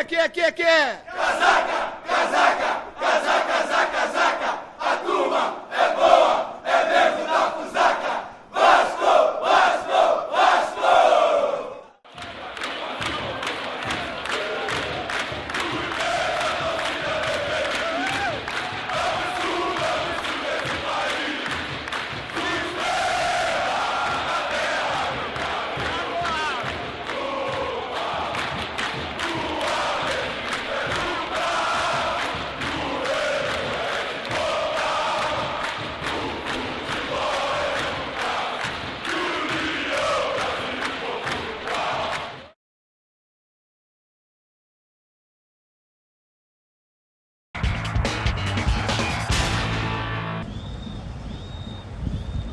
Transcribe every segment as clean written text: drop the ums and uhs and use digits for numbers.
que é? Casaca, casaca, casaca, casaca, casaca. A turma é boa, é mesmo da fusaca. Vasco, Vasco, Vasco!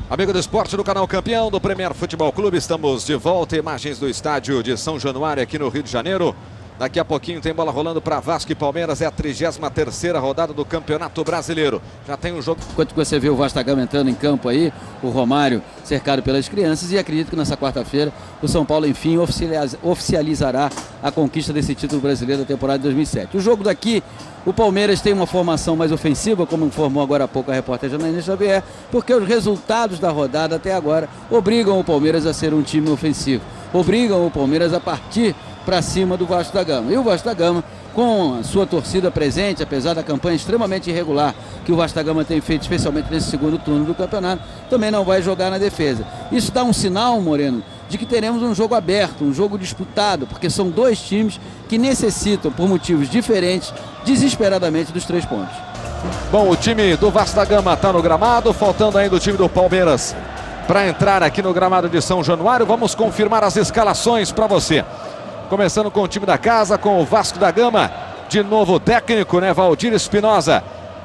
Amigo do esporte do canal Campeão do Premier Futebol Clube, estamos de volta. Imagens do estádio de São Januário aqui no Rio de Janeiro. Daqui a pouquinho tem bola rolando para Vasco e Palmeiras. É a 33ª rodada do Campeonato Brasileiro. Já tem um jogo. Enquanto você vê o Vasco da Gama entrando em campo aí, o Romário cercado pelas crianças, e acredito que nessa quarta-feira o São Paulo enfim oficializará a conquista desse título brasileiro da temporada de 2007. O jogo daqui, o Palmeiras tem uma formação mais ofensiva, como informou agora há pouco a repórter Janaína Xavier, porque os resultados da rodada até agora obrigam o Palmeiras a ser um time ofensivo, obrigam o Palmeiras a partir para cima do Vasco da Gama. E o Vasco da Gama, com a sua torcida presente, apesar da campanha extremamente irregular que o Vasco da Gama tem feito, especialmente nesse segundo turno do campeonato, também não vai jogar na defesa. Isso dá um sinal, Moreno, de que teremos um jogo aberto, um jogo disputado, porque são dois times que necessitam, por motivos diferentes, desesperadamente dos 3 pontos. Bom, o time do Vasco da Gama está no gramado, faltando ainda o time do Palmeiras para entrar aqui no gramado de São Januário. Vamos confirmar as escalações para você. Começando com o time da casa, com o Vasco da Gama. De novo técnico, né? Valdir Espinosa.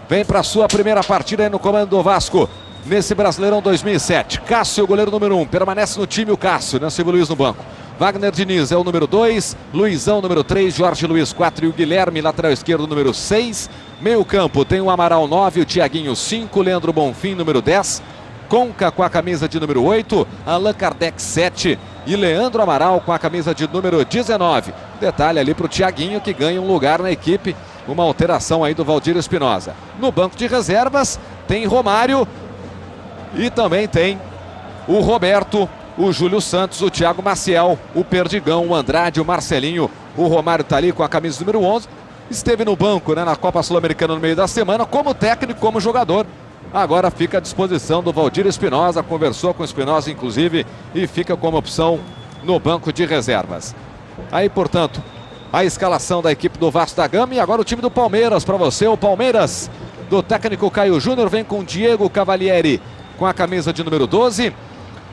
Vem para sua primeira partida aí no comando do Vasco nesse Brasileirão 2007. Cássio, goleiro número 1. Permanece no time o Cássio, né? Silvio Luiz no banco. Wagner Diniz é o número 2. Luizão, número 3. Jorge Luiz, 4. E o Guilherme, lateral esquerdo, número 6. Meio campo tem o Amaral, 9. O Thiaguinho, 5. Leandro Bonfim, número 10. Conca com a camisa de número 8. Allan Kardec, 7. E Leandro Amaral com a camisa de número 19. Detalhe ali para o Thiaguinho, que ganha um lugar na equipe. Uma alteração aí do Valdir Espinosa. No banco de reservas tem Romário e também tem o Roberto, o Júlio Santos, o Thiago Maciel, o Perdigão, o Andrade, o Marcelinho. O Romário está ali com a camisa número 11. Esteve no banco, né, na Copa Sul-Americana no meio da semana, como técnico, como jogador. Agora fica à disposição do Valdir Espinosa, conversou com o Espinosa inclusive e fica como opção no banco de reservas. Aí, portanto, a escalação da equipe do Vasco da Gama. E agora o time do Palmeiras para você. O Palmeiras do técnico Caio Júnior vem com Diego Cavalieri com a camisa de número 12.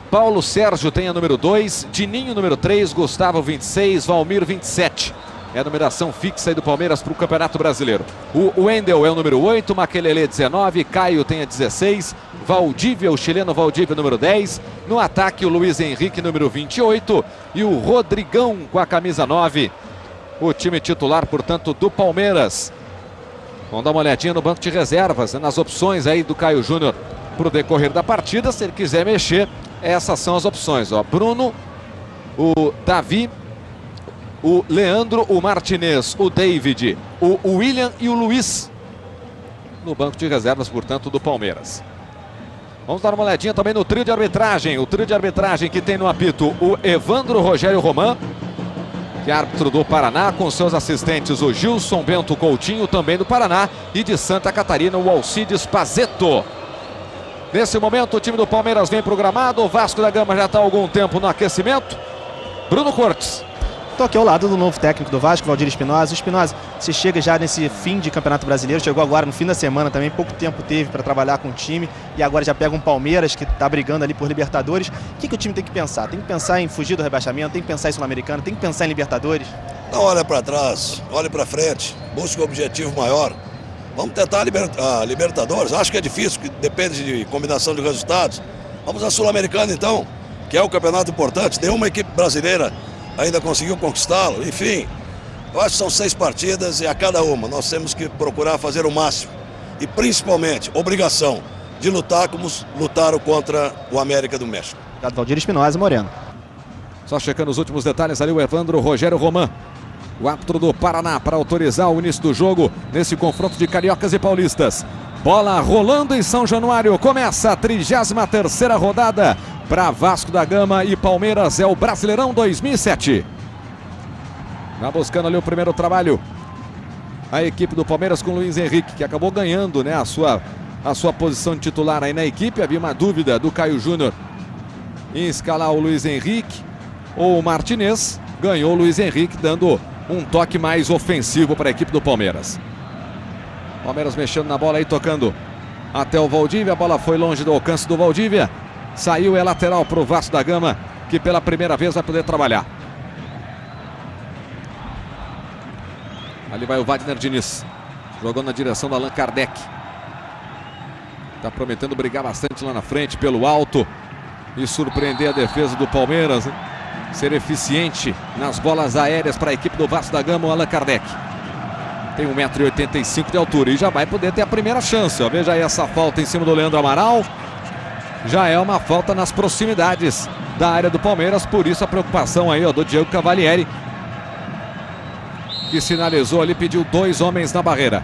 Paulo Sérgio tem a número 2, Dininho número 3, Gustavo 26, Valmir 27. É a numeração fixa aí do Palmeiras para o Campeonato Brasileiro. O Wendel é o número 8, Makelele 19, Caio tem a 16, Valdívia, o chileno Valdívia, número 10. No ataque, o Luiz Henrique, número 28, e o Rodrigão com a camisa 9. O time titular, portanto, do Palmeiras. Vamos dar uma olhadinha no banco de reservas, né, nas opções aí do Caio Júnior para o decorrer da partida. Se ele quiser mexer, essas são as opções. Ó. Bruno, o Davi, o Leandro, o Martinez, o David, o William e o Luiz no banco de reservas, portanto, do Palmeiras. Vamos dar uma olhadinha também no trio de arbitragem. O trio de arbitragem que tem no apito o Evandro Rogério Roman, que é árbitro do Paraná, com seus assistentes o Gilson Bento Coutinho, também do Paraná, e de Santa Catarina o Alcides Pazeto. Nesse momento o time do Palmeiras vem programado. O Vasco da Gama já está há algum tempo no aquecimento. Bruno Cortes. Estou aqui ao lado do novo técnico do Vasco, Valdir Espinosa. O Espinosa, você chega já nesse fim de Campeonato Brasileiro, chegou agora no fim da semana também, pouco tempo teve para trabalhar com o time, e agora já pega um Palmeiras que está brigando ali por Libertadores. O que o time tem que pensar? Tem que pensar em fugir do rebaixamento, tem que pensar em Sul-Americano, tem que pensar em Libertadores? Não olha para trás, olhe para frente, busque um objetivo maior. Vamos tentar a Libertadores, acho que é difícil, que depende de combinação de resultados. Vamos à Sul-Americana então, que é um campeonato importante, nenhuma equipe brasileira ainda conseguiu conquistá-lo. Enfim, eu acho que são 6 partidas e a cada uma nós temos que procurar fazer o máximo. E principalmente, obrigação de lutar como lutaram contra o América do México. Obrigado, Valdir Espinosa. Moreno. Só checando os últimos detalhes ali, o Evandro Rogério Roman. O árbitro do Paraná para autorizar o início do jogo nesse confronto de cariocas e paulistas. Bola rolando em São Januário. Começa a 33ª rodada para Vasco da Gama e Palmeiras. É o Brasileirão 2007. Vai buscando ali o primeiro trabalho a equipe do Palmeiras com o Luiz Henrique, que acabou ganhando, né, a sua posição de titular aí na equipe. Havia uma dúvida do Caio Júnior em escalar o Luiz Henrique ou o Martinez. Ganhou o Luiz Henrique, dando um toque mais ofensivo para a equipe do Palmeiras. Palmeiras mexendo na bola aí, tocando até o Valdívia. A bola foi longe do alcance do Valdívia. Saiu, é lateral para o Vasco da Gama, que pela primeira vez vai poder trabalhar. Ali vai o Wagner Diniz, jogando na direção do Allan Kardec. Está prometendo brigar bastante lá na frente, pelo alto, e surpreender a defesa do Palmeiras, hein? Ser eficiente nas bolas aéreas para a equipe do Vasco da Gama, o Allan Kardec. Tem 1,85 m de altura e já vai poder ter a primeira chance. Ó. Veja aí essa falta em cima do Leandro Amaral. Já é uma falta nas proximidades da área do Palmeiras, por isso a preocupação aí, ó, do Diego Cavalieri, que sinalizou ali, pediu 2 homens na barreira.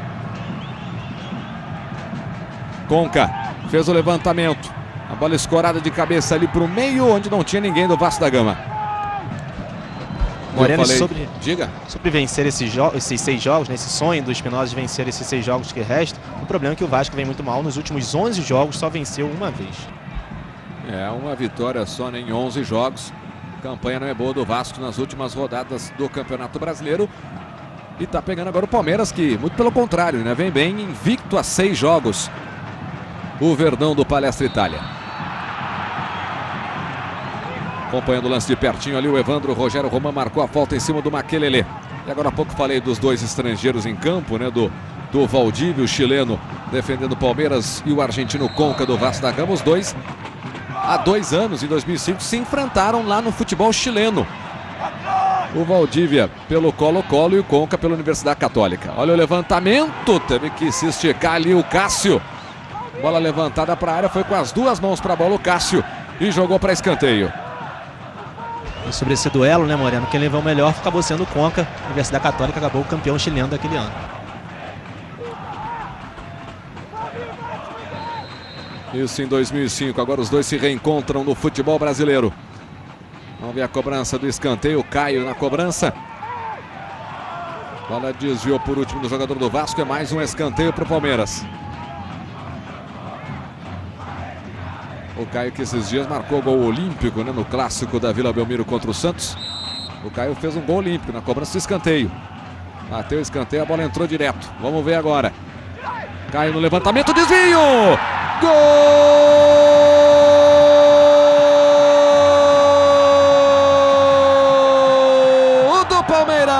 Conca fez o levantamento. A bola escorada de cabeça ali para o meio, onde não tinha ninguém do Vasco da Gama. Moreno, sobre vencer esses 6 jogos, né, esse sonho do Espinosa de vencer esses 6 jogos que restam. O problema é que o Vasco vem muito mal. Nos últimos 11 jogos só venceu uma vez. É, uma vitória só, né, em 11 jogos. A campanha não é boa do Vasco nas últimas rodadas do Campeonato Brasileiro. E tá pegando agora o Palmeiras, que muito pelo contrário, né, vem bem invicto a 6 jogos. O Verdão do Palestra Itália. Acompanhando o lance de pertinho ali, o Evandro Rogério Roman marcou a falta em cima do Makelele. E agora há pouco falei dos 2 estrangeiros em campo, né? Do Valdívia, o chileno, defendendo o Palmeiras, e o argentino Conca do Vasco da Gama. Os dois, há 2 anos, em 2005, se enfrentaram lá no futebol chileno. O Valdívia pelo Colo-Colo e o Conca pela Universidade Católica. Olha o levantamento, teve que se esticar ali o Cássio. Bola levantada para a área, foi com as 2 mãos para a bola o Cássio e jogou para escanteio. E sobre esse duelo, né, Moreno, quem levou o melhor acabou sendo o Conca. A Universidade Católica acabou o campeão chileno daquele ano. Isso em 2005, agora os dois se reencontram no futebol brasileiro. Vamos ver a cobrança do escanteio, Caio na cobrança. Bola desviou por último do jogador do Vasco, é mais um escanteio para o Palmeiras. O Caio, que esses dias marcou gol olímpico, né, no clássico da Vila Belmiro contra o Santos. O Caio fez um gol olímpico na cobrança do escanteio. Bateu o escanteio, a bola entrou direto. Vamos ver agora. Caio no levantamento, desvio! Gol do Palmeiras!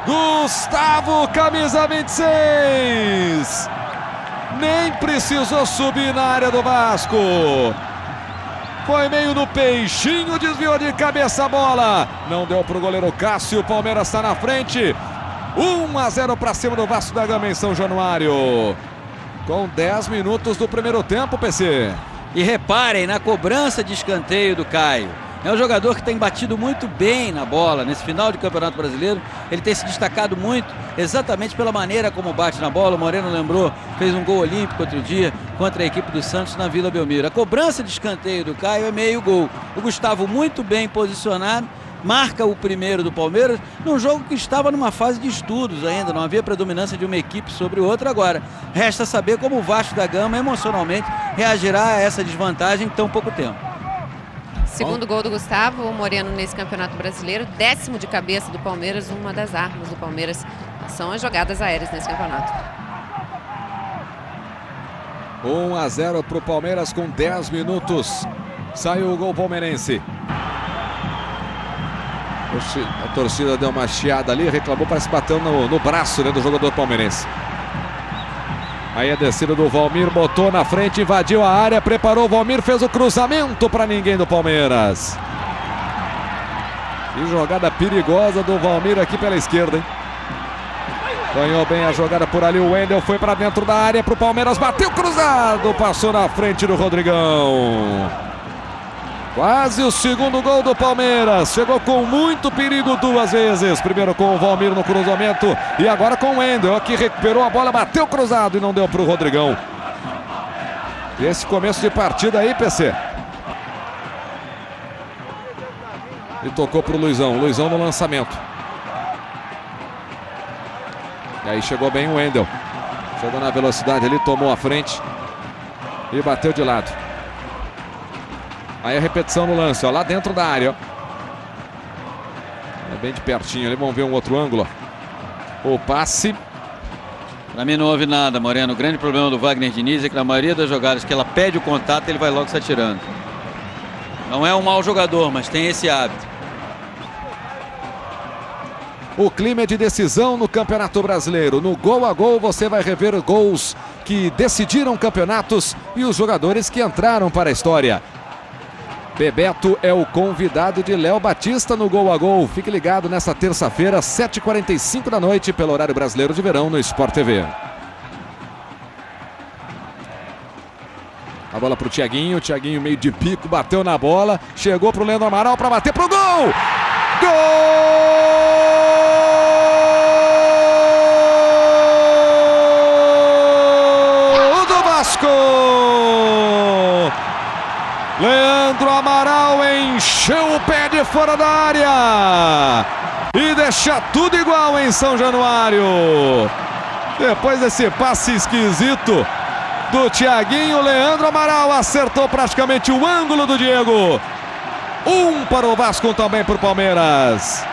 Gustavo, camisa 26! Nem precisou subir na área do Vasco. Foi meio no peixinho, desviou de cabeça a bola. Não deu para o goleiro Cássio. O Palmeiras está na frente. 1-0 para cima do Vasco da Gama em São Januário. Com 10 minutos do primeiro tempo, PC. E reparem na cobrança de escanteio do Caio. É um jogador que tem batido muito bem na bola nesse final de Campeonato Brasileiro. Ele tem se destacado muito exatamente pela maneira como bate na bola. O Moreno lembrou, fez um gol olímpico outro dia contra a equipe do Santos na Vila Belmiro. A cobrança de escanteio do Caio é meio gol. O Gustavo muito bem posicionado, marca o primeiro do Palmeiras num jogo que estava numa fase de estudos ainda. Não havia predominância de uma equipe sobre outra agora. Resta saber como o Vasco da Gama emocionalmente reagirá a essa desvantagem em tão pouco tempo. Segundo gol do Gustavo, o Moreno nesse Campeonato Brasileiro, 10º de cabeça do Palmeiras. Uma das armas do Palmeiras são as jogadas aéreas nesse campeonato. 1-0 para o Palmeiras com 10 minutos. Saiu o gol palmeirense. A torcida deu uma chiada ali, reclamou, parece que bateu no braço, né, do jogador palmeirense. Aí a descida do Valmir, botou na frente, invadiu a área, preparou o Valmir, fez o cruzamento para ninguém do Palmeiras. Que jogada perigosa do Valmir aqui pela esquerda, hein? Ganhou bem a jogada por ali, o Wendel foi para dentro da área para o Palmeiras, bateu cruzado, passou na frente do Rodrigão. Quase o segundo gol do Palmeiras. Chegou com muito perigo duas vezes. Primeiro com o Valmir no cruzamento e agora com o Wendel, que recuperou a bola, bateu cruzado e não deu para o Rodrigão. E esse começo de partida aí, PC. E tocou para o Luizão. Luizão no lançamento. E aí chegou bem o Wendel. Chegou na velocidade ali, tomou a frente e bateu de lado. Aí a repetição no lance, ó, lá dentro da área, ó. É bem de pertinho ali, vamos ver um outro ângulo. O passe. Pra mim não houve nada, Moreno. O grande problema do Wagner Diniz é que na maioria das jogadas que ela pede o contato, ele vai logo se atirando. Não é um mau jogador, mas tem esse hábito. O clima é de decisão no Campeonato Brasileiro. No Gol a Gol você vai rever gols que decidiram campeonatos e os jogadores que entraram para a história. Bebeto é o convidado de Léo Batista no Gol a Gol. Fique ligado nesta terça-feira, 7h45 da noite, pelo horário brasileiro de verão no Sport TV. A bola para o Thiaguinho. Thiaguinho meio de pico, bateu na bola. Chegou para o Leandro Amaral para bater para o gol! Gol do Vasco! Leandro Amaral encheu o pé de fora da área e deixa tudo igual em São Januário. Depois desse passe esquisito do Thiaguinho, Leandro Amaral acertou praticamente o ângulo do Diego. 1 para o Vasco, também para o Palmeiras.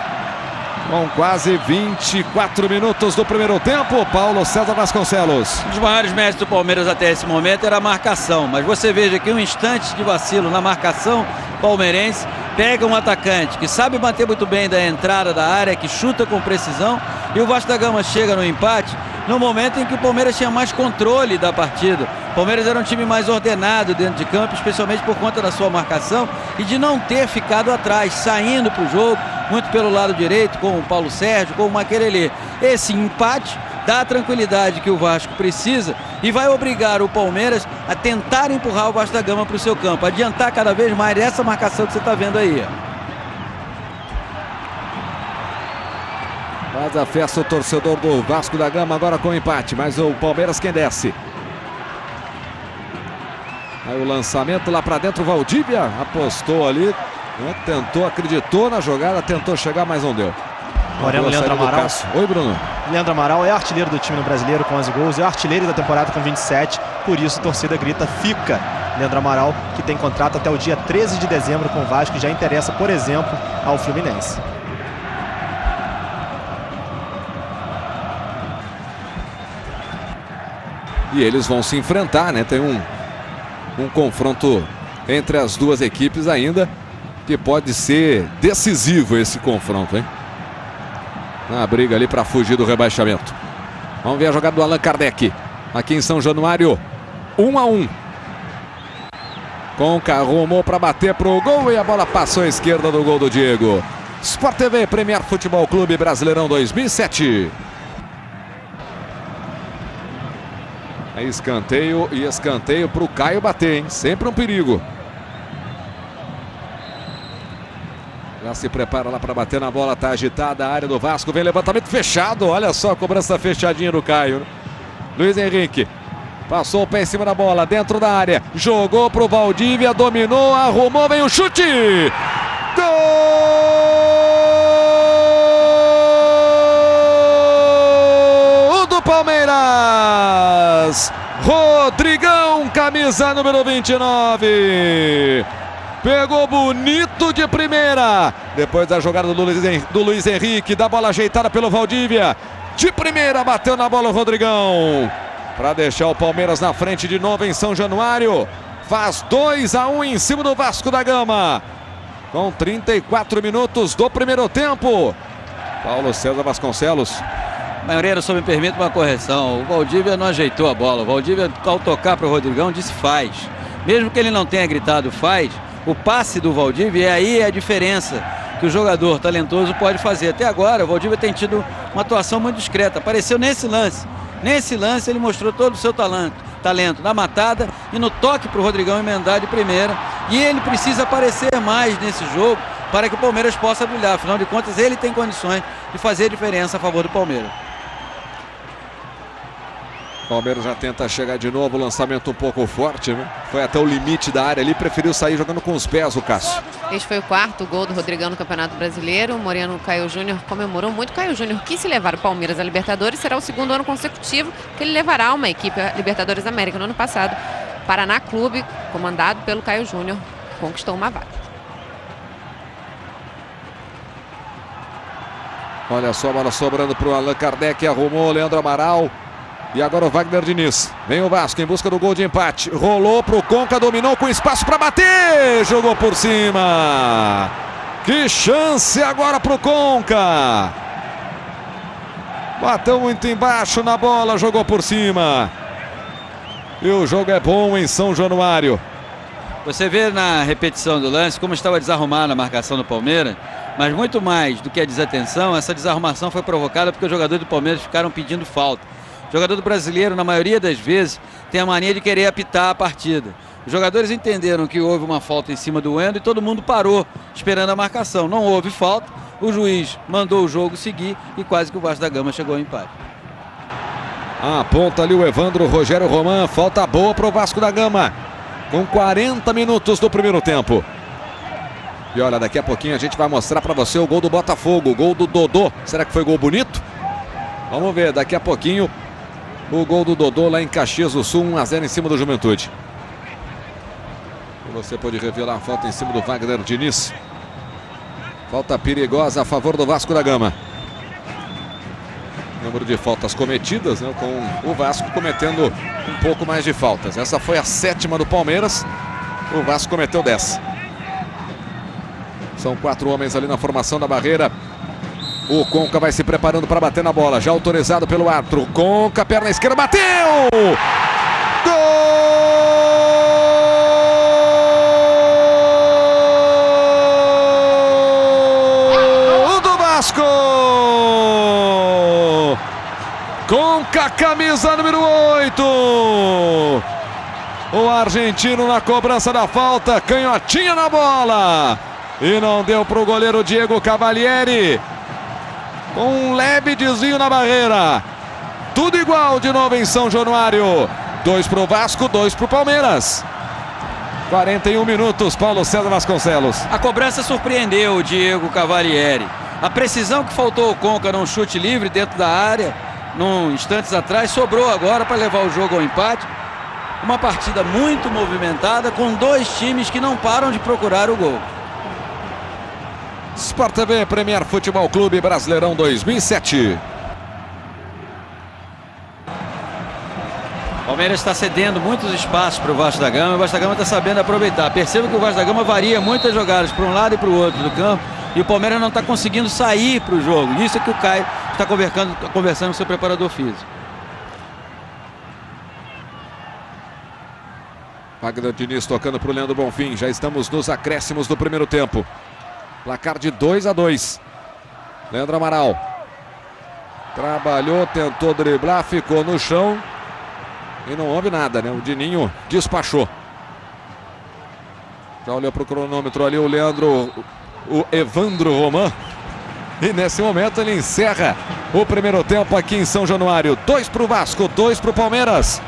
Com quase 24 minutos do primeiro tempo, Paulo César Vasconcelos. Um dos maiores méritos do Palmeiras até esse momento era a marcação. Mas você veja que um instante de vacilo na marcação palmeirense, pega um atacante que sabe bater muito bem da entrada da área, que chuta com precisão, e o Vasco da Gama chega no empate no momento em que o Palmeiras tinha mais controle da partida. O Palmeiras era um time mais ordenado dentro de campo, especialmente por conta da sua marcação e de não ter ficado atrás, saindo para o jogo, muito pelo lado direito, com o Paulo Sérgio, com o Maquelele. Esse empate dá a tranquilidade que o Vasco precisa e vai obrigar o Palmeiras a tentar empurrar o Vasco da Gama para o seu campo, adiantar cada vez mais essa marcação que você está vendo aí. Faz a festa o torcedor do Vasco da Gama agora com o empate, mas o Palmeiras quem desce. Aí o lançamento lá para dentro, Valdívia apostou ali, né? Tentou, acreditou na jogada, tentou chegar, mas não deu. Moreno, Leandro Amaral. Oi, Bruno. Leandro Amaral é artilheiro do time no Brasileiro com 11 gols, é artilheiro da temporada com 27, por isso a torcida grita, fica. Leandro Amaral, que tem contrato até o dia 13 de dezembro com o Vasco, já interessa, por exemplo, ao Fluminense. E eles vão se enfrentar, né? Tem um confronto entre as duas equipes ainda, que pode ser decisivo esse confronto, hein? Na briga ali para fugir do rebaixamento. Vamos ver a jogada do Allan Kardec. Aqui em São Januário, 1-1. Conca arrumou para bater pro gol e a bola passou à esquerda do gol do Diego. Sport TV, Premier Futebol Clube Brasileirão 2007. Aí escanteio e escanteio para o Caio bater, hein? Sempre um perigo. Já se prepara lá para bater na bola, tá agitada a área do Vasco, vem levantamento fechado, olha só a cobrança fechadinha do Caio. Luiz Henrique passou o pé em cima da bola, dentro da área, jogou pro Valdívia, dominou, arrumou, vem o chute! Gol do Palmeiras! Rodrigão, camisa número 29. Pegou bonito de primeira. Depois da jogada do Luiz Henrique, da bola ajeitada pelo Valdívia. De primeira, bateu na bola o Rodrigão. Para deixar o Palmeiras na frente de novo em São Januário. Faz 2-1 em cima do Vasco da Gama. Com 34 minutos do primeiro tempo. Paulo César Vasconcelos. Moreno, só me permite uma correção. O Valdívia não ajeitou a bola. O Valdívia, ao tocar para o Rodrigão, disse faz. Mesmo que ele não tenha gritado faz, o passe do Valdívia, e aí é a diferença que o jogador talentoso pode fazer. Até agora, o Valdívia tem tido uma atuação muito discreta. Apareceu nesse lance. Nesse lance, ele mostrou todo o seu talento. talento na matada e no toque para o Rodrigão emendar de primeira. E ele precisa aparecer mais nesse jogo para que o Palmeiras possa brilhar. Afinal de contas, ele tem condições de fazer a diferença a favor do Palmeiras. O Palmeiras já tenta chegar de novo, lançamento um pouco forte, né? Foi até o limite da área ali, preferiu sair jogando com os pés o Cássio. Este foi o quarto gol do Rodrigão no Campeonato Brasileiro. O Moreno Caio Júnior comemorou muito. Caio Júnior quis se levar o Palmeiras à Libertadores. Será o segundo ano consecutivo que ele levará uma equipe à Libertadores da América. No ano passado, Paraná Clube, comandado pelo Caio Júnior, conquistou uma vaga. Olha só a bola sobrando para o Allan Kardec, arrumou o Leandro Amaral. E agora o Wagner Diniz. Vem o Vasco em busca do gol de empate. Rolou para o Conca, dominou com espaço para bater. Jogou por cima. Que chance agora para o Conca. Bateu muito embaixo na bola, jogou por cima. E o jogo é bom em São Januário. Você vê na repetição do lance como estava desarrumada a marcação do Palmeiras, mas muito mais do que a desatenção, essa desarrumação foi provocada porque os jogadores do Palmeiras ficaram pedindo falta. O jogador do brasileiro, na maioria das vezes, tem a mania de querer apitar a partida. Os jogadores entenderam que houve uma falta em cima do Wendel e todo mundo parou esperando a marcação. Não houve falta, o juiz mandou o jogo seguir e quase que o Vasco da Gama chegou ao empate. Aponta ali o Evandro Rogério Roman, falta boa para o Vasco da Gama, com 40 minutos do primeiro tempo. E olha, daqui a pouquinho a gente vai mostrar para você o gol do Botafogo, o gol do Dodô. Será que foi gol bonito? Vamos ver, daqui a pouquinho o gol do Dodô lá em Caxias do Sul, 1-0 em cima do Juventude. E você pode revelar a falta em cima do Wagner Diniz. Falta perigosa a favor do Vasco da Gama. Número de faltas cometidas, né, com o Vasco cometendo um pouco mais de faltas. Essa foi a 7ª do Palmeiras. O Vasco cometeu 10. São 4 homens ali na formação da barreira. O Conca vai se preparando para bater na bola. Já autorizado pelo árbitro. Conca, perna esquerda, bateu! Gol do Vasco! Conca, camisa número 8. O argentino na cobrança da falta. Canhotinha na bola. E não deu para o goleiro Diego Cavalieri. Com um leve desvio na barreira. Tudo igual de novo em São Januário. 2 para o Vasco, 2 para o Palmeiras. 41 minutos, Paulo César Vasconcelos. A cobrança surpreendeu o Diego Cavalieri. A precisão que faltou o Conca num chute livre dentro da área, instantes atrás, sobrou agora para levar o jogo ao empate. Uma partida muito movimentada, com 2 times que não param de procurar o gol. Sport TV, Premier Futebol Clube Brasileirão 2007. O Palmeiras está cedendo muitos espaços para o Vasco da Gama. O Vasco da Gama está sabendo aproveitar. Perceba que o Vasco da Gama varia muitas jogadas para um lado e para o outro do campo. E o Palmeiras não está conseguindo sair para o jogo. Isso é que o Caio está conversando com o seu preparador físico. Wagner Diniz tocando para o Leandro Bonfim. Já estamos nos acréscimos do primeiro tempo. Placar de 2-2. Leandro Amaral. Trabalhou, tentou driblar, ficou no chão. E não houve nada, né? O Dininho despachou. Já olhou para o cronômetro ali o Evandro Roman. E nesse momento ele encerra o primeiro tempo aqui em São Januário. 2 para o Vasco, 2 para o Palmeiras.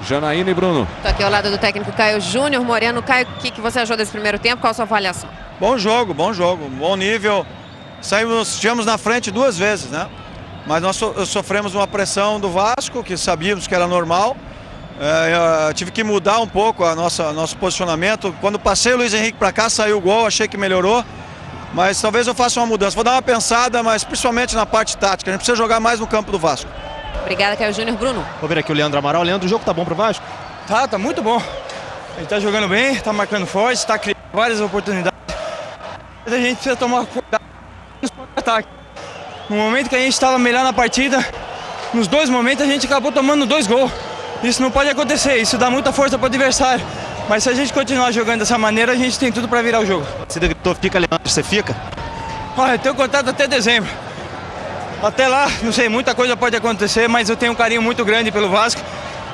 Janaína e Bruno. Estou aqui ao lado do técnico Caio Júnior. Moreno, Caio, o que você achou desse primeiro tempo? Qual a sua avaliação? Bom jogo, bom nível. Estivemos na frente 2 vezes, né? Mas nós sofremos uma pressão do Vasco, que sabíamos que era normal. Tive que mudar um pouco nosso posicionamento. Quando passei o Luiz Henrique para cá, saiu o gol, achei que melhorou. Mas talvez eu faça uma mudança. Vou dar uma pensada, mas principalmente na parte tática. A gente precisa jogar mais no campo do Vasco. Obrigada, Caio Júnior. Bruno. Vou ver aqui o Leandro Amaral. Leandro, o jogo tá bom pro Vasco? Tá muito bom. Ele tá jogando bem, tá marcando forte, tá criando várias oportunidades. Mas a gente precisa tomar cuidado nos contra-ataques. No momento que a gente estava melhor na partida, nos 2 momentos a gente acabou tomando 2 gols. Isso não pode acontecer, isso dá muita força para o adversário. Mas se a gente continuar jogando dessa maneira, a gente tem tudo para virar o jogo. Você gritou, fica, Leandro, você fica? Olha, eu tenho contrato até dezembro. Até lá, não sei, muita coisa pode acontecer, mas eu tenho um carinho muito grande pelo Vasco.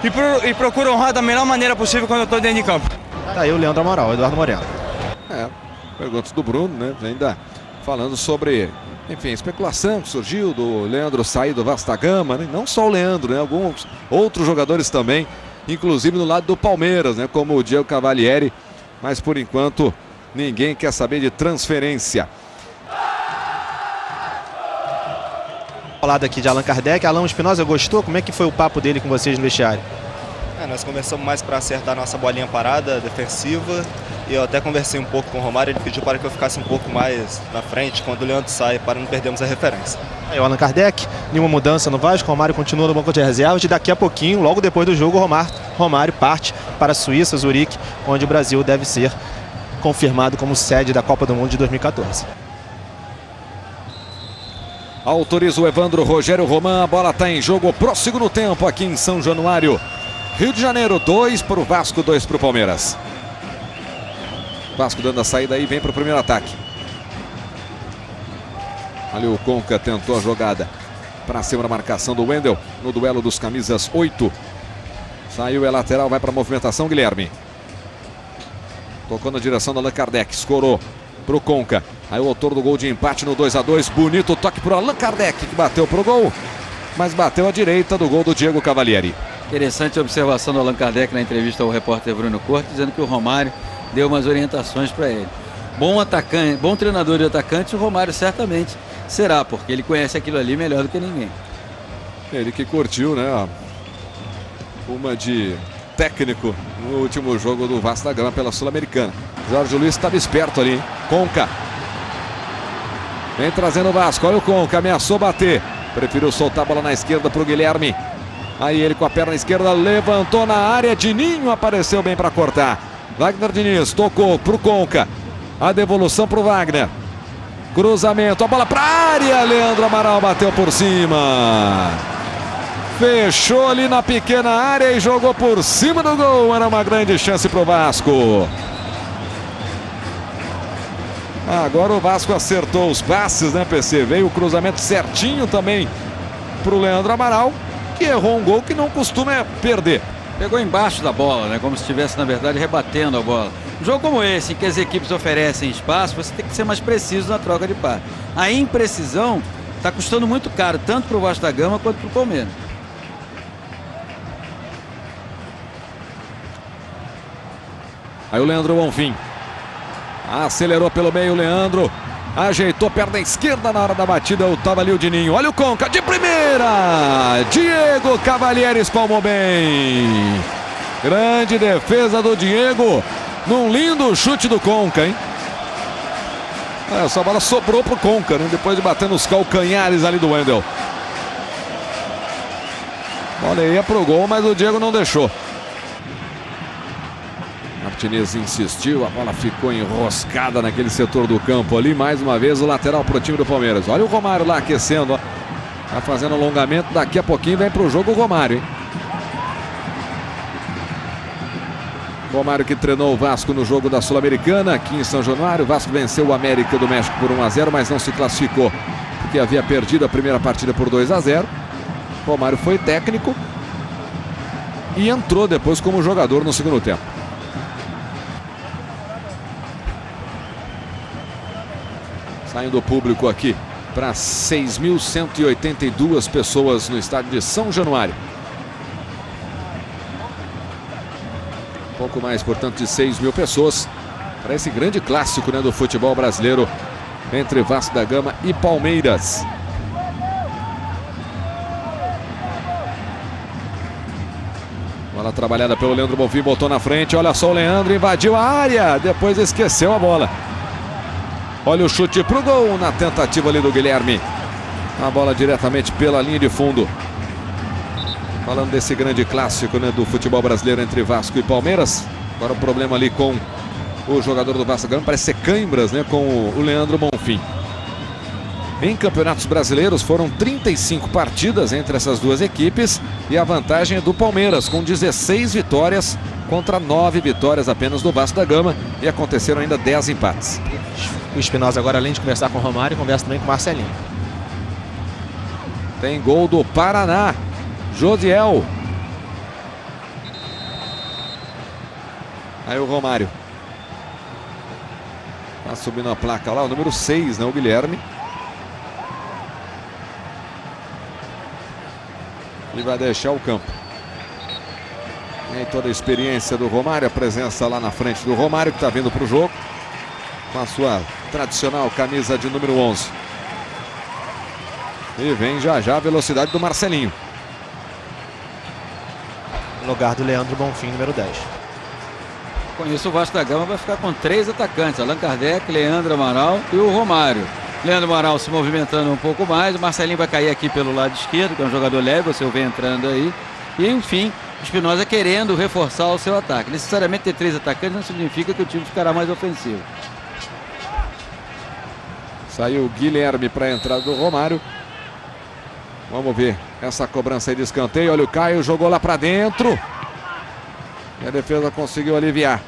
e procuro honrar da melhor maneira possível quando eu estou dentro de campo. Tá aí o Leandro Amaral, o Eduardo Moreno. Perguntas do Bruno, né? Ainda falando sobre, enfim, a especulação que surgiu do Leandro sair do Vasco da Gama, né? Não só o Leandro, né? Alguns outros jogadores também, inclusive no lado do Palmeiras, né? Como o Diego Cavalieri, mas por enquanto ninguém quer saber de transferência. Falado aqui de Allan Kardec. Alan Espinosa, gostou? Como é que foi o papo dele com vocês no vestiário? Nós conversamos mais para acertar nossa bolinha parada, defensiva. E eu até conversei um pouco com o Romário, ele pediu para que eu ficasse um pouco mais na frente quando o Leandro sai, para não perdermos a referência. Aí o Allan Kardec, nenhuma mudança no Vasco, o Romário continua no banco de reservas e daqui a pouquinho, logo depois do jogo, o Romário parte para a Suíça, Zurique, onde o Brasil deve ser confirmado como sede da Copa do Mundo de 2014. Autoriza o Evandro Rogério Roman, a bola está em jogo pro segundo tempo aqui em São Januário. Rio de Janeiro, 2 para o Vasco, 2 para o Palmeiras. Vasco dando a saída aí, vem para o primeiro ataque. Ali o Conca tentou a jogada para cima da marcação do Wendel no duelo dos camisas 8. Saiu, é lateral, vai para a movimentação, Guilherme. Tocou na direção do Allan Kardec, escorou para o Conca. Aí o autor do gol de empate no 2-2, bonito toque para o Allan Kardec, que bateu pro gol, mas bateu à direita do gol do Diego Cavalieri. Interessante a observação do Allan Kardec na entrevista ao repórter Bruno Corte, dizendo que o Romário deu umas orientações para ele. Bom atacante, bom treinador de atacante, o Romário certamente será, porque ele conhece aquilo ali melhor do que ninguém. Ele que curtiu, né? Uma de técnico no último jogo do Vasco da Gama pela Sul-Americana. Jorge Luiz estava esperto ali, hein? Conca. Vem trazendo o Vasco, olha o Conca, ameaçou bater. Preferiu soltar a bola na esquerda para o Guilherme. Aí ele com a perna esquerda levantou na área, Dininho apareceu bem para cortar. Wagner Diniz tocou para o Conca. A devolução para o Wagner. Cruzamento, a bola para a área. Leandro Amaral bateu por cima. Fechou ali na pequena área e jogou por cima do gol. Era uma grande chance para o Vasco. Agora o Vasco acertou os passes, né, PC? Veio o cruzamento certinho também para o Leandro Amaral, que errou um gol que não costuma perder. Pegou embaixo da bola, né? Como se estivesse, na verdade, rebatendo a bola. Um jogo como esse, em que as equipes oferecem espaço, você tem que ser mais preciso na troca de passe. A imprecisão está custando muito caro, tanto para o Vasco da Gama quanto para o Palmeiras. Aí o Leandro Bonfim. Acelerou pelo meio o Leandro. Ajeitou perna esquerda na hora da batida. Estava ali o Dininho. Olha o Conca de primeira. Diego Cavalieri espalmou bem. Grande defesa do Diego. Num lindo chute do Conca, hein? Essa bola sobrou pro Conca, né? Depois de bater nos calcanhares ali do Wendel. Bola ia pro gol, mas o Diego não deixou. Martinez insistiu, a bola ficou enroscada naquele setor do campo ali. Mais uma vez o lateral para o time do Palmeiras. Olha o Romário lá aquecendo, ó. Tá fazendo alongamento, daqui a pouquinho vem para o jogo o Romário, hein? Romário que treinou o Vasco no jogo da Sul-Americana aqui em São Januário. O Vasco venceu o América do México por 1-0, mas não se classificou porque havia perdido a primeira partida por 2-0. Romário foi técnico e entrou depois como jogador no segundo tempo. Saindo o público aqui para 6.182 pessoas no estádio de São Januário. Pouco mais, portanto, de 6.000 pessoas para esse grande clássico, né, do futebol brasileiro entre Vasco da Gama e Palmeiras. Bola trabalhada pelo Leandro Bonfim, botou na frente. Olha só o Leandro, invadiu a área, depois esqueceu a bola. Olha o chute pro gol na tentativa ali do Guilherme. A bola diretamente pela linha de fundo. Falando desse grande clássico, né, do futebol brasileiro entre Vasco e Palmeiras. Agora o problema ali com o jogador do Vasco da Gama parece ser câimbras, né, com o Leandro Bonfim. Em campeonatos brasileiros foram 35 partidas entre essas duas equipes e a vantagem é do Palmeiras, com 16 vitórias contra 9 vitórias apenas do Vasco da Gama, e aconteceram ainda 10 empates. O Espinosa agora, além de conversar com o Romário, conversa também com o Marcelinho. Tem gol do Paraná. Josiel. Aí o Romário. Tá subindo a placa lá, o número 6, né? O Guilherme. Ele vai deixar o campo. E aí toda a experiência do Romário, a presença lá na frente do Romário, que está vindo para o jogo. Com a sua tradicional camisa de número 11. E vem já a velocidade do Marcelinho. No lugar do Leandro Bonfim, número 10. Com isso, o Vasco da Gama vai ficar com 3 atacantes: Allan Kardec, Leandro Amaral e o Romário. Leandro Amaral se movimentando um pouco mais. O Marcelinho vai cair aqui pelo lado esquerdo, que é um jogador leve, você o vê entrando aí. E, enfim, o Espinosa querendo reforçar o seu ataque. Necessariamente ter 3 atacantes não significa que o time ficará mais ofensivo. Saiu o Guilherme para a entrada do Romário. Vamos ver essa cobrança aí de escanteio. Olha o Caio, jogou lá para dentro. E a defesa conseguiu aliviar.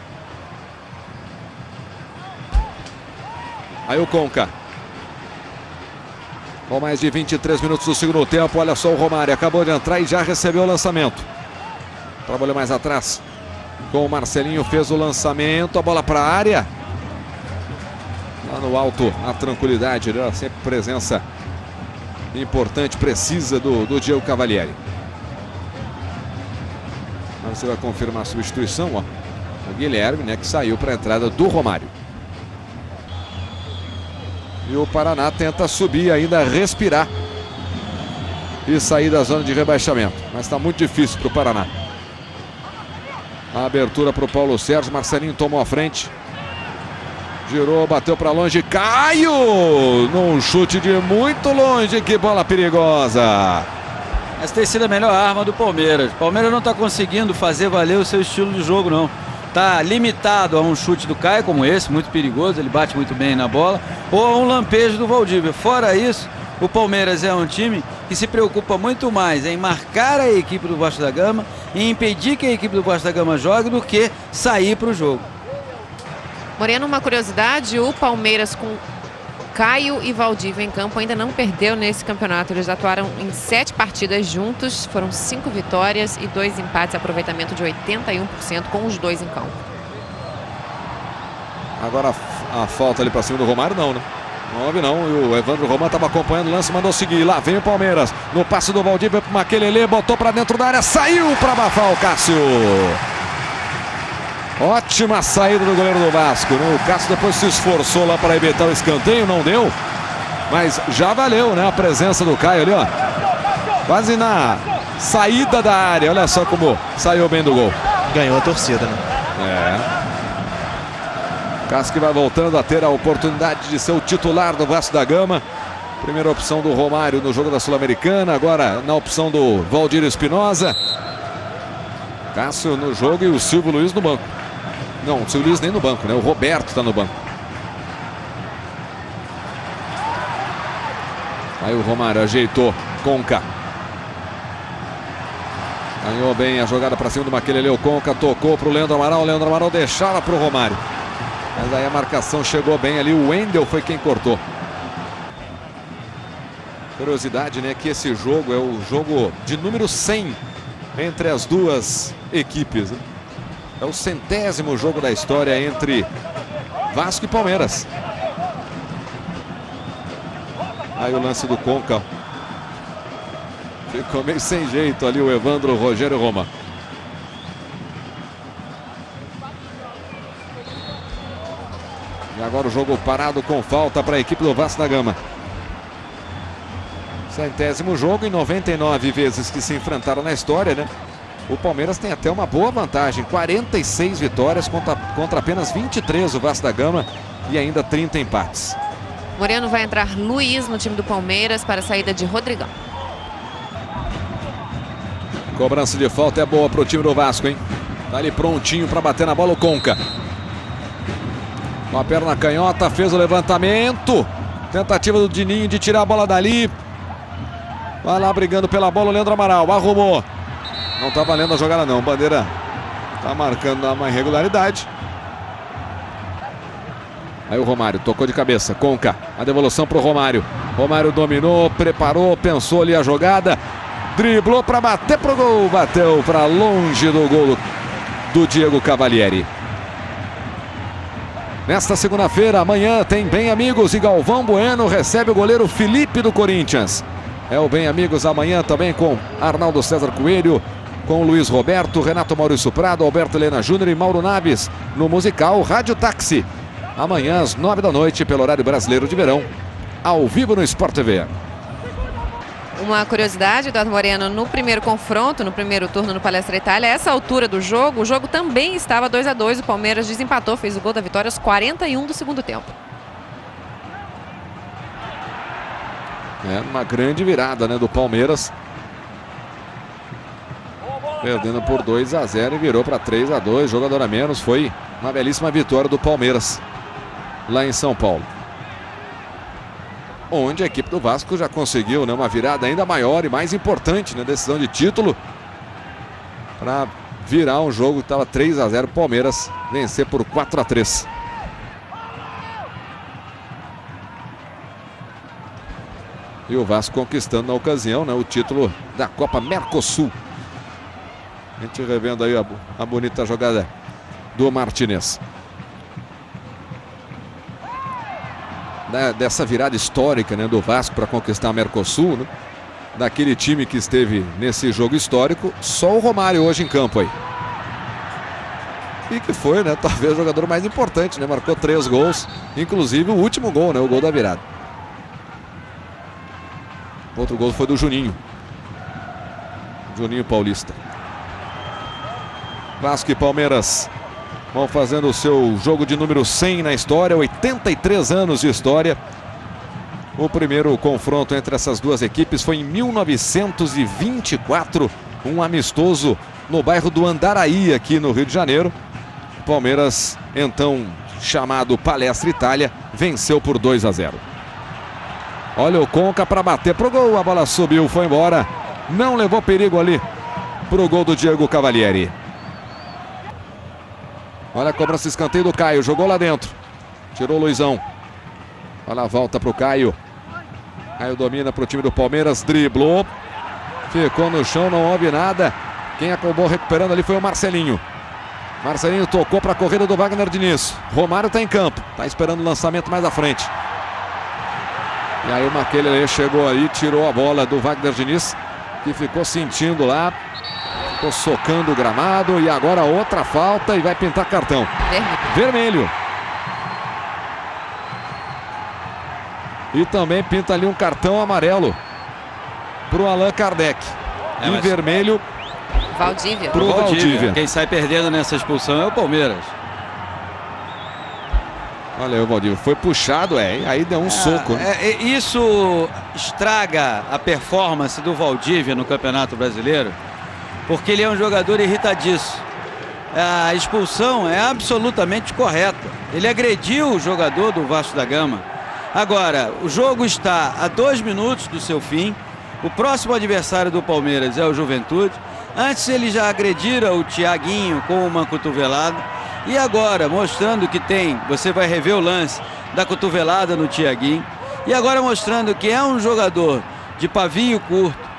Aí o Conca. Com mais de 23 minutos do segundo tempo. Olha só o Romário. Acabou de entrar e já recebeu o lançamento. Trabalhou mais atrás. Com o Marcelinho, fez o lançamento. A bola para a área. Lá no alto, a tranquilidade, né? Sempre presença importante, precisa do Diego Cavalieri. Mas você vai confirmar a substituição, ó. O Guilherme, né, que saiu para a entrada do Romário. E o Paraná tenta subir ainda, respirar e sair da zona de rebaixamento. Mas está muito difícil para o Paraná. A abertura para o Paulo Sérgio. Marcelinho tomou a frente. Girou, bateu para longe. Caio! Num chute de muito longe. Que bola perigosa. Essa tem sido a melhor arma do Palmeiras. O Palmeiras não está conseguindo fazer valer o seu estilo de jogo, não. Está limitado a um chute do Caio, como esse, muito perigoso. Ele bate muito bem na bola. Ou a um lampejo do Valdívia. Fora isso, o Palmeiras é um time que se preocupa muito mais em marcar a equipe do Vasco da Gama e impedir que a equipe do Vasco da Gama jogue do que sair para o jogo. Moreno, uma curiosidade, o Palmeiras com Caio e Valdívia em campo ainda não perdeu nesse campeonato. Eles atuaram em 7 partidas juntos, foram 5 vitórias e 2 empates, aproveitamento de 81% com os 2 em campo. Agora a falta ali para cima do Romário, não, né? Não houve não, e o Evandro Roman estava acompanhando o lance, mandou seguir. Lá vem o Palmeiras, no passe do Valdívia para o Maquelele, botou para dentro da área, saiu para abafar o Cássio. Ótima saída do goleiro do Vasco, né? O Cássio depois se esforçou lá para evitar o escanteio, não deu. Mas já valeu, né? A presença do Caio ali, ó. Quase na saída da área. Olha só como saiu bem do gol. Ganhou a torcida, né? Cássio que vai voltando a ter a oportunidade de ser o titular do Vasco da Gama. Primeira opção do Romário no jogo da Sul-Americana. Agora na opção do Valdir Espinosa. Cássio no jogo e o Silvio Luiz no banco. Não, o Silvio Luiz nem no banco, né? O Roberto está no banco. Aí o Romário ajeitou. Conca. Ganhou bem a jogada para cima do Maquelele. O Conca tocou para o Leandro Amaral. O Leandro Amaral deixava para o Romário. Mas aí a marcação chegou bem ali. O Wendel foi quem cortou. Curiosidade, né? Que esse jogo é o jogo de número 100 entre as duas equipes. É o 100º jogo da história entre Vasco e Palmeiras. Aí o lance do Conca. Ficou meio sem jeito ali o Evandro Rogério Roma. E agora o jogo parado com falta para a equipe do Vasco da Gama. 100º jogo, em 99 vezes que se enfrentaram na história, né? O Palmeiras tem até uma boa vantagem, 46 vitórias contra apenas 23 o Vasco da Gama e ainda 30 empates. Moreno vai entrar Luiz no time do Palmeiras para a saída de Rodrigão. Cobrança de falta é boa para o time do Vasco, hein? Tá ali prontinho para bater na bola o Conca. Com a perna canhota, fez o levantamento. Tentativa do Dininho de tirar a bola dali. Vai lá brigando pela bola o Leandro Amaral, arrumou. Não tá valendo a jogada não, Bandeira tá marcando uma irregularidade. Aí o Romário tocou de cabeça, Conca, a devolução pro Romário. Romário dominou, preparou, pensou ali a jogada. Driblou para bater pro gol, bateu para longe do gol do Diego Cavalieri. Nesta segunda-feira, amanhã, tem Bem Amigos e Galvão Bueno recebe o goleiro Felipe do Corinthians. É o Bem Amigos amanhã também com Arnaldo César Coelho, com Luiz Roberto, Renato Maurício Prado, Alberto Helena Júnior e Mauro Naves, no musical Rádio Táxi. Amanhã às 9 da noite, pelo horário brasileiro de verão, ao vivo no Sport TV. Uma curiosidade, Eduardo Moreno, no primeiro confronto, no primeiro turno no Palestra Itália, a essa altura do jogo, o jogo também estava 2-2, o Palmeiras desempatou, fez o gol da vitória aos 41 do segundo tempo. É uma grande virada, né, do Palmeiras. Perdendo por 2-0 e virou para 3-2, jogador a menos. Foi uma belíssima vitória do Palmeiras lá em São Paulo, onde a equipe do Vasco já conseguiu, né, uma virada ainda maior e mais importante na decisão de título para virar um jogo que estava 3-0, Palmeiras vencer por 4-3. E o Vasco conquistando na ocasião, né, o título da Copa Mercosul. A gente revendo aí a bonita jogada do Martinez. Dessa virada histórica, né, do Vasco para conquistar a Mercosul, né, daquele time que esteve nesse jogo histórico, só o Romário hoje em campo aí. E que foi, né, talvez o jogador mais importante, né, marcou 3 gols, inclusive o último gol, né, o gol da virada. Outro gol foi do Juninho. Juninho Paulista. Vasco e Palmeiras vão fazendo o seu jogo de número 100 na história, 83 anos de história. O primeiro confronto entre essas duas equipes foi em 1924, um amistoso no bairro do Andaraí, aqui no Rio de Janeiro. O Palmeiras, então chamado Palestra Itália, venceu por 2-0. Olha o Conca para bater pro gol, a bola subiu, foi embora. Não levou perigo ali pro gol do Diego Cavalieri. Olha a cobrança, escanteio do Caio, jogou lá dentro. Tirou o Luizão. Olha a volta para o Caio. Caio domina para o time do Palmeiras, driblou. Ficou no chão, não houve nada. Quem acabou recuperando ali foi o Marcelinho. Marcelinho tocou para a corrida do Wagner Diniz. Romário está em campo, está esperando o lançamento mais à frente. E aí o Maquelele chegou aí, tirou a bola do Wagner Diniz, que ficou sentindo lá. Ficou socando o gramado e agora outra falta e vai pintar cartão. Vermelho. E também pinta ali um cartão amarelo para o Allan Kardec. E vermelho Valdívia. para o Valdívia. Quem sai perdendo nessa expulsão é o Palmeiras. Olha aí o Valdívia. Foi puxado, aí deu um soco. Né? Isso estraga a performance do Valdívia no Campeonato Brasileiro, porque ele é um jogador irritadiço. A expulsão é absolutamente correta. Ele agrediu o jogador do Vasco da Gama. Agora, o jogo está a 2 minutos do seu fim. O próximo adversário do Palmeiras é o Juventude. Antes ele já agredira o Thiaguinho com uma cotovelada. E agora, mostrando que tem, você vai rever o lance da cotovelada no Thiaguinho. E agora mostrando que é um jogador de pavio curto,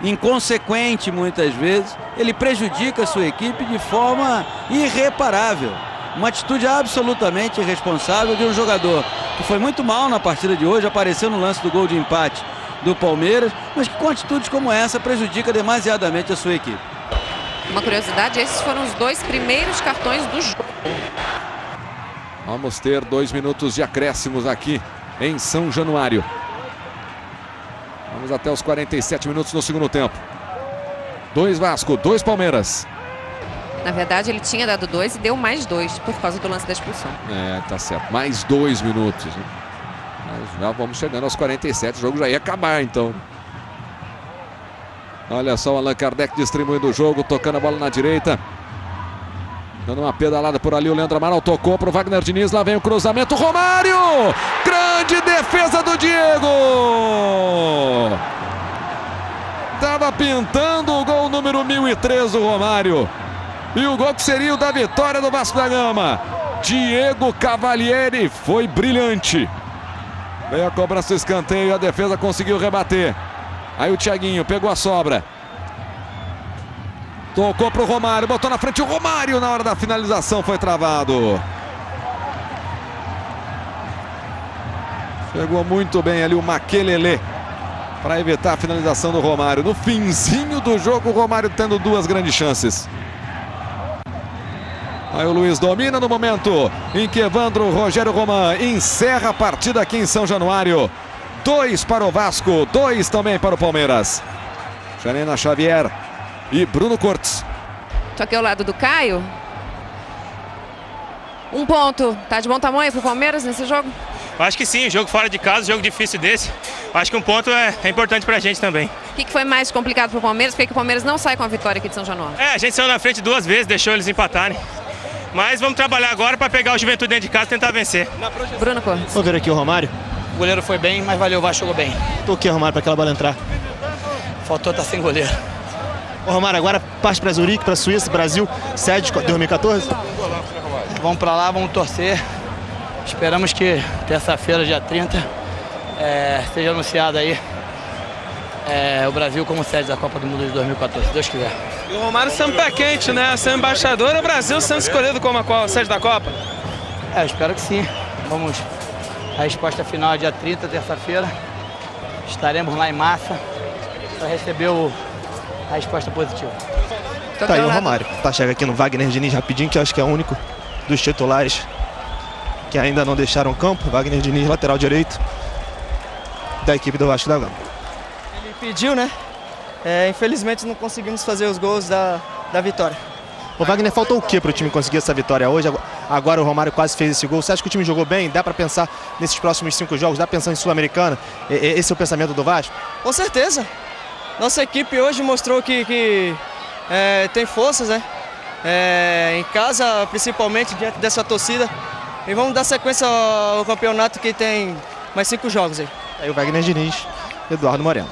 inconsequente muitas vezes, ele prejudica a sua equipe de forma irreparável. Uma atitude absolutamente irresponsável de um jogador que foi muito mal na partida de hoje, apareceu no lance do gol de empate do Palmeiras, mas que com atitudes como essa prejudica demasiadamente a sua equipe. Uma curiosidade, esses foram os 2 primeiros cartões do jogo. Vamos ter 2 minutos de acréscimos aqui em São Januário. Vamos até os 47 minutos no segundo tempo. 2 Vasco, 2 Palmeiras. Na verdade, ele tinha dado 2 e deu mais 2 por causa do lance da expulsão. Tá certo. Mais 2 minutos. Né? Mas já vamos chegando aos 47. O jogo já ia acabar, então. Olha só o Allan Kardec distribuindo o jogo, tocando a bola na direita. Dando uma pedalada por ali, o Leandro Amaral tocou para o Wagner Diniz. Lá vem o cruzamento, Romário! Grande defesa do Diego! Estava pintando o gol número 1003 do Romário. E o gol que seria o da vitória do Vasco da Gama. Diego Cavalieri foi brilhante. Veio a cobrança do escanteio e a defesa conseguiu rebater. Aí o Thiaguinho pegou a sobra. Tocou para o Romário, botou na frente o Romário na hora da finalização, foi travado. Chegou muito bem ali o Makelele para evitar a finalização do Romário. No finzinho do jogo, o Romário tendo duas grandes chances. Aí o Luiz domina no momento em que Evandro Rogério Roman encerra a partida aqui em São Januário. 2 para o Vasco, 2 também para o Palmeiras. Janena Xavier e Bruno Cortes. Tô aqui ao lado do Caio. Um ponto, tá de bom tamanho pro Palmeiras nesse jogo? Acho que sim, jogo fora de casa, jogo difícil desse. Acho que um ponto é importante pra gente também. O que foi mais complicado pro Palmeiras? Por que o Palmeiras não sai com a vitória aqui de São Januário? A gente saiu na frente 2 vezes, deixou eles empatarem. Mas vamos trabalhar agora para pegar o Juventude dentro de casa e tentar vencer. Bruno Cortes. Vamos ver aqui o Romário. O goleiro foi bem, mas valeu, o Vasco jogou bem. Tô aqui, Romário, para aquela bola entrar. Faltou estar sem goleiro. Ô, Romário, agora parte para Zurique, para Suíça, Brasil, sede de 2014. Vamos para lá, vamos torcer. Esperamos que terça-feira, dia 30, seja anunciado aí o Brasil como sede da Copa do Mundo de 2014, se Deus quiser. E o Romário sendo pé quente, né? Sendo embaixador, o Brasil sendo escolhido como a sede da Copa. Eu espero que sim. Vamos. A resposta final é dia 30, terça-feira. Estaremos lá em massa para receber a resposta positiva. Tá aí o Romário. Tá, chega aqui no Wagner Diniz rapidinho, que eu acho que é o único dos titulares que ainda não deixaram campo. Wagner Diniz, lateral direito da equipe do Vasco da Gama. Ele pediu, né? Infelizmente não conseguimos fazer os gols da vitória. O Wagner, faltou o que para o time conseguir essa vitória hoje? Agora o Romário quase fez esse gol. Você acha que o time jogou bem? Dá para pensar nesses próximos 5 jogos? Dá para pensar em Sul-Americana? Esse é o pensamento do Vasco? Com certeza. Nossa equipe hoje mostrou que tem forças, né? Em casa, principalmente diante dessa torcida. E vamos dar sequência ao campeonato, que tem mais 5 jogos aí. Aí o Wagner Diniz, Eduardo Moreno.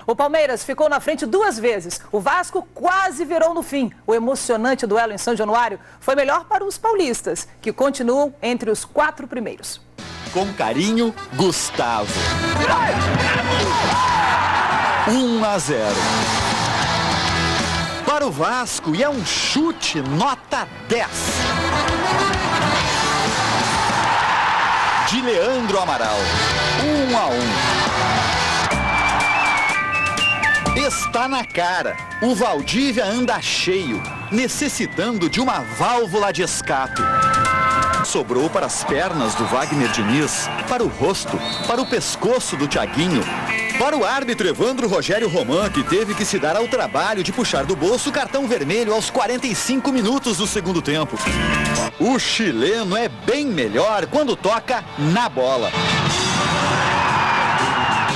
O Palmeiras ficou na frente 2 vezes. O Vasco quase virou no fim. O emocionante duelo em São Januário foi melhor para os paulistas, que continuam entre os 4 primeiros. Com carinho, Gustavo. 1-0. Para o Vasco, e é um chute nota 10. De Leandro Amaral. 1-1. Está na cara. O Valdívia anda cheio, necessitando de uma válvula de escape. Sobrou para as pernas do Wagner Diniz, para o rosto, para o pescoço do Thiaguinho. Para o árbitro Evandro Rogério Roman, que teve que se dar ao trabalho de puxar do bolso o cartão vermelho aos 45 minutos do segundo tempo. O chileno é bem melhor quando toca na bola.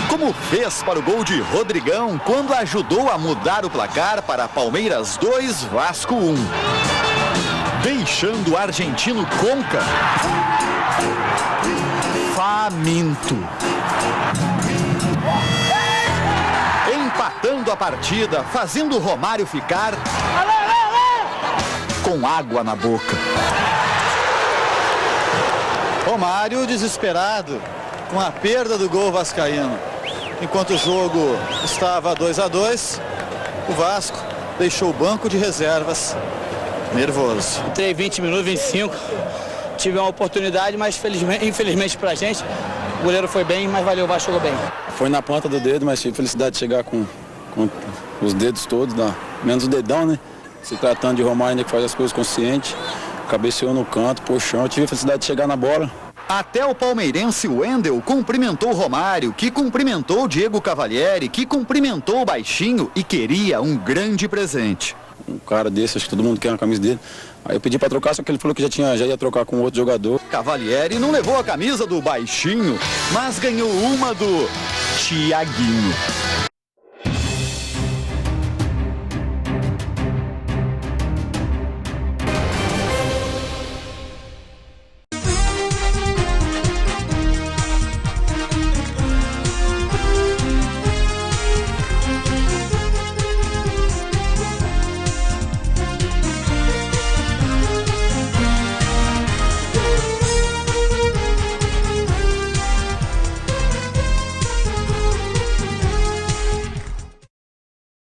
Como fez para o gol de Rodrigão quando ajudou a mudar o placar para Palmeiras 2, Vasco 1. Deixando o argentino Conca faminto. Empatando a partida, fazendo o Romário ficar com água na boca. Romário desesperado com a perda do gol vascaíno. Enquanto o jogo estava 2-2, o Vasco deixou o banco de reservas nervoso. Entrei 20 minutos, 25. Tive uma oportunidade, mas infelizmente pra gente, o goleiro foi bem, mas valeu, o Vasco jogou bem. Foi na ponta do dedo, mas tive felicidade de chegar com os dedos todos, menos o dedão, né? Se tratando de Romário, ainda que faz as coisas consciente, cabeceou no canto, puxão, tive felicidade de chegar na bola. Até o palmeirense Wendel cumprimentou Romário, que cumprimentou Diego Cavalieri, que cumprimentou o Baixinho e queria um grande presente. Um cara desse, acho que todo mundo quer uma camisa dele. Aí eu pedi pra trocar, só que ele falou que já ia trocar com outro jogador. Cavalieri não levou a camisa do Baixinho, mas ganhou uma do Thiaguinho.